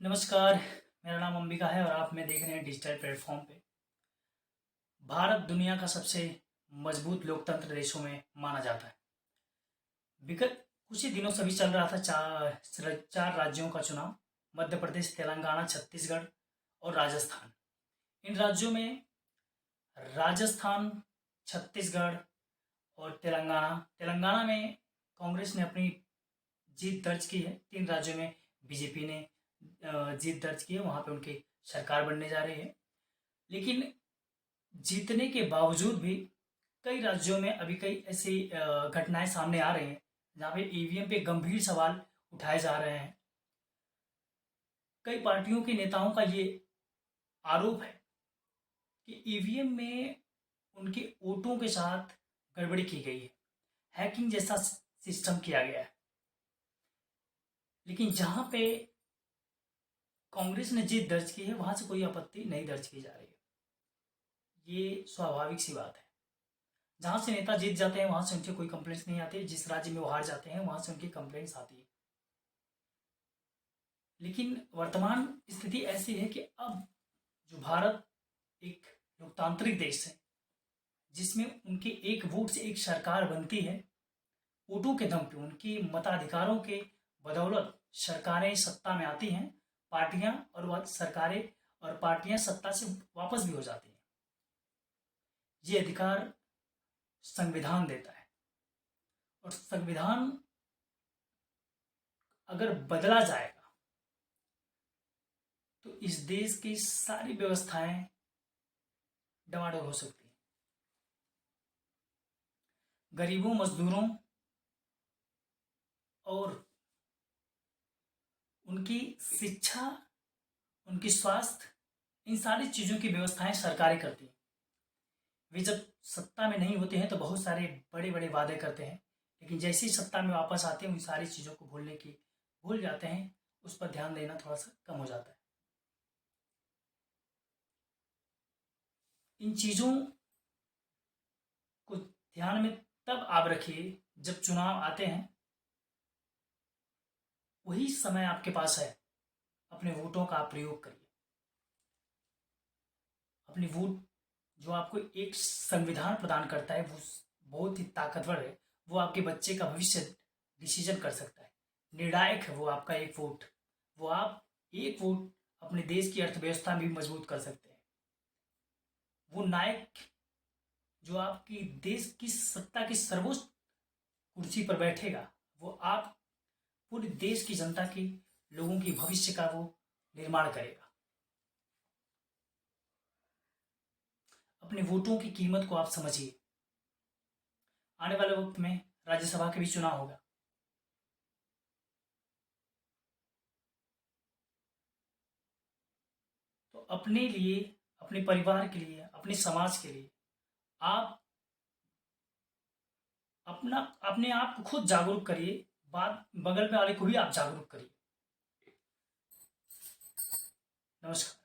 नमस्कार। मेरा नाम अंबिका है और आप मैं देख रहे हैं डिजिटल प्लेटफॉर्म पे। भारत दुनिया का सबसे मजबूत लोकतंत्र देशों में माना जाता है। विगत कुछ ही दिनों से अभी चल रहा था चार राज्यों का चुनाव। मध्य प्रदेश, तेलंगाना, छत्तीसगढ़ और राजस्थान। इन राज्यों में राजस्थान, छत्तीसगढ़ और तेलंगाना तेलंगाना में कांग्रेस ने अपनी जीत दर्ज की है। 3 राज्यों में बीजेपी ने जीत दर्ज की है, वहाँ पे उनकी सरकार बनने जा रही है। लेकिन जीतने के बावजूद भी कई राज्यों में अभी कई ऐसी घटनाएं सामने आ रही हैं जहाँ पे ईवीएम पे गंभीर सवाल उठाए जा रहे हैं। कई पार्टियों के नेताओं का ये आरोप है कि ईवीएम में उनके वोटों के साथ गड़बड़ी की गई है, हैकिंग जैसा सिस्टम किया गया है। लेकिन जहाँ पे कांग्रेस ने जीत दर्ज की है वहाँ से कोई आपत्ति नहीं दर्ज की जा रही है। ये स्वाभाविक सी बात है। जहाँ से नेता जीत जाते हैं वहाँ से उनके कोई कंप्लेंट्स नहीं आती। जिस राज्य में वो हार जाते हैं वहाँ से उनकी कंप्लेंट्स आती है। लेकिन वर्तमान स्थिति ऐसी है कि अब जो भारत एक लोकतांत्रिक देश है जिसमें उनके एक वोट से एक सरकार बनती है, वोटों के दम पे उनके मताधिकारों के बदौलत सरकारें सत्ता में आती हैं, पार्टियां और वह सरकारें और पार्टियां सत्ता से वापस भी हो जाती हैं। ये अधिकार संविधान देता है और संविधान अगर बदला जाएगा तो इस देश की सारी व्यवस्थाएं डमाडोल हो सकती हैं। गरीबों, मजदूरों और उनकी शिक्षा, उनकी स्वास्थ्य, इन सारी चीज़ों की व्यवस्थाएं सरकारें करती हैं। वे जब सत्ता में नहीं होते हैं तो बहुत सारे बड़े बड़े वादे करते हैं, लेकिन जैसे ही सत्ता में वापस आते हैं उन सारी चीज़ों को भूल जाते हैं। उस पर ध्यान देना थोड़ा सा कम हो जाता है। इन चीज़ों को ध्यान में तब आप रखिए जब चुनाव आते हैं। वही समय आपके पास है, अपने वोटों का आप प्रयोग करिए। अपनी वोट जो आपको एक संविधान प्रदान करता है वो बहुत ही ताकतवर है। वो आपके बच्चे का भविष्य डिसीजन कर सकता है। निर्णायक है वो आपका एक वोट। वो आप एक वोट अपने देश की अर्थव्यवस्था में भी मजबूत कर सकते हैं। वो नायक जो आपकी देश की सत्ता की सर्वोच्च कुर्सी पर बैठेगा, वो आप पूरे देश की जनता की, लोगों की भविष्य का वो निर्माण करेगा। अपने वोटों की कीमत को आप समझिए। आने वाले वक्त में राज्यसभा के भी चुनाव होगा। तो अपने लिए, अपने परिवार के लिए, अपने समाज के लिए आप अपने आप को खुद जागरूक करिए। बात बगल में वाले को भी आप जागरूक करिए। नमस्कार।